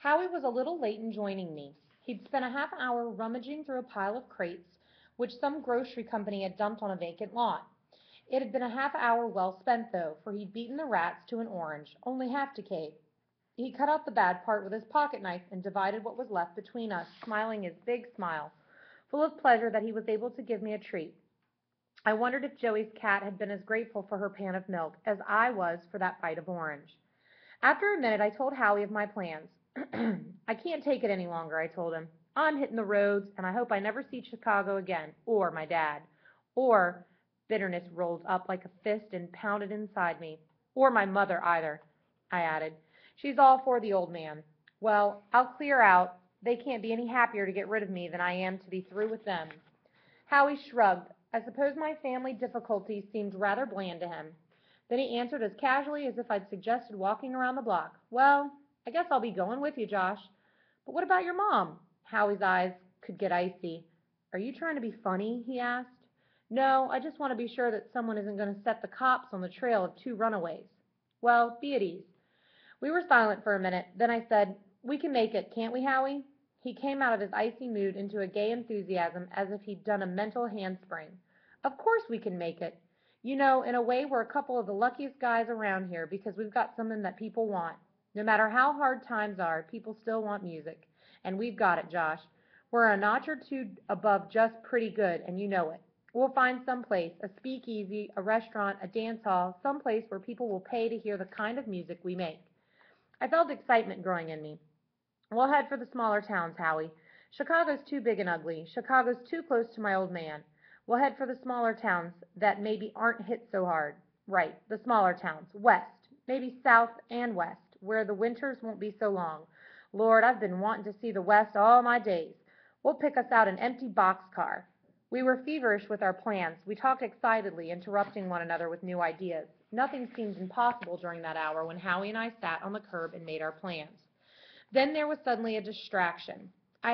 Howie was a little late in joining me. He'd spent a half hour rummaging through a pile of crates which some grocery company had dumped on a vacant lot. It had been a half hour well spent, though, for he'd beaten the rats to an orange, only half decayed. He cut out the bad part with his pocket knife and divided what was left between us, smiling his big smile, full of pleasure that he was able to give me a treat. I wondered if Joey's cat had been as grateful for her pan of milk as I was for that bite of orange. After a minute, I told Howie of my plans. I can't take it any longer, I told him. I'm hitting the roads, and I hope I never see Chicago again, or my dad. Or, bitterness rolled up like a fist and pounded inside me. Or my mother, either, I added. She's all for the old man. Well, I'll clear out. They can't be any happier to get rid of me than I am to be through with them. Howie shrugged. I suppose my family difficulties seemed rather bland to him. Then he answered as casually as if I'd suggested walking around the block. Well, I guess I'll be going with you, Josh. But what about your mom? Howie's eyes could get icy. Are you trying to be funny? He asked. No, I just want to be sure that someone isn't going to set the cops on the trail of two runaways. Well, be at ease. We were silent for a minute. Then I said, we can make it, can't we, Howie? He came out of his icy mood into a gay enthusiasm as if he'd done a mental handspring. Of course we can make it. You know, in a way, we're a couple of the luckiest guys around here because we've got something that people want. No matter how hard times are, people still want music. And we've got it, Josh. We're a notch or two above just pretty good, and you know it. We'll find some place, a speakeasy, a restaurant, a dance hall, some place where people will pay to hear the kind of music we make. I felt excitement growing in me. We'll head for the smaller towns, Howie. Chicago's too big and ugly. Chicago's too close to my old man. We'll head for the smaller towns that maybe aren't hit so hard. Right, the smaller towns. West, maybe south and west, where the winters won't be so long. Lord, I've been wanting to see the West all my days. We'll pick us out an empty boxcar. We were feverish with our plans. We talked excitedly, interrupting one another with new ideas. Nothing seemed impossible during that hour when Howie and I sat on the curb and made our plans. Then there was suddenly a distraction. I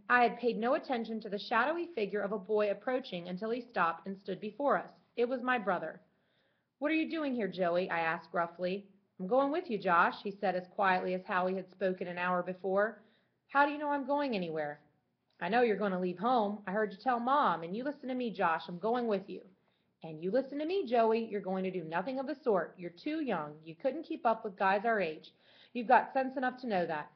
had paid no attention to the shadowy figure of a boy approaching until he stopped and stood before us. It was my brother. What are you doing here, Joey? I asked gruffly. I'm going with you, Josh, he said as quietly as Howie had spoken an hour before. How do you know I'm going anywhere? I know you're going to leave home. I heard you tell Mom, and you listen to me, Josh. I'm going with you. And you listen to me, Joey. You're going to do nothing of the sort. You're too young. You couldn't keep up with guys our age. You've got sense enough to know that.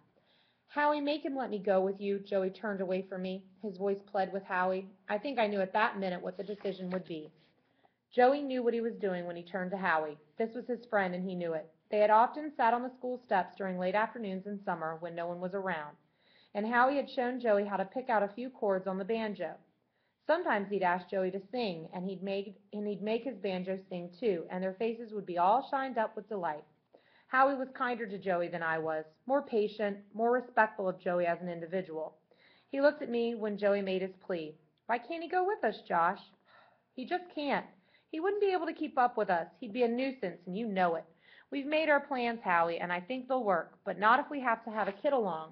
Howie, make him let me go with you. Joey turned away from me. His voice pled with Howie. I think I knew at that minute what the decision would be. Joey knew what he was doing when he turned to Howie. This was his friend, and he knew it. They had often sat on the school steps during late afternoons in summer when no one was around, and Howie had shown Joey how to pick out a few chords on the banjo. Sometimes he'd ask Joey to sing, and he'd make his banjo sing too, and their faces would be all shined up with delight. Howie was kinder to Joey than I was, more patient, more respectful of Joey as an individual. He looked at me when Joey made his plea. Why can't he go with us, Josh? He just can't. He wouldn't be able to keep up with us. He'd be a nuisance, and you know it. We've made our plans, Howie, and I think they'll work, but not if we have to have a kid along.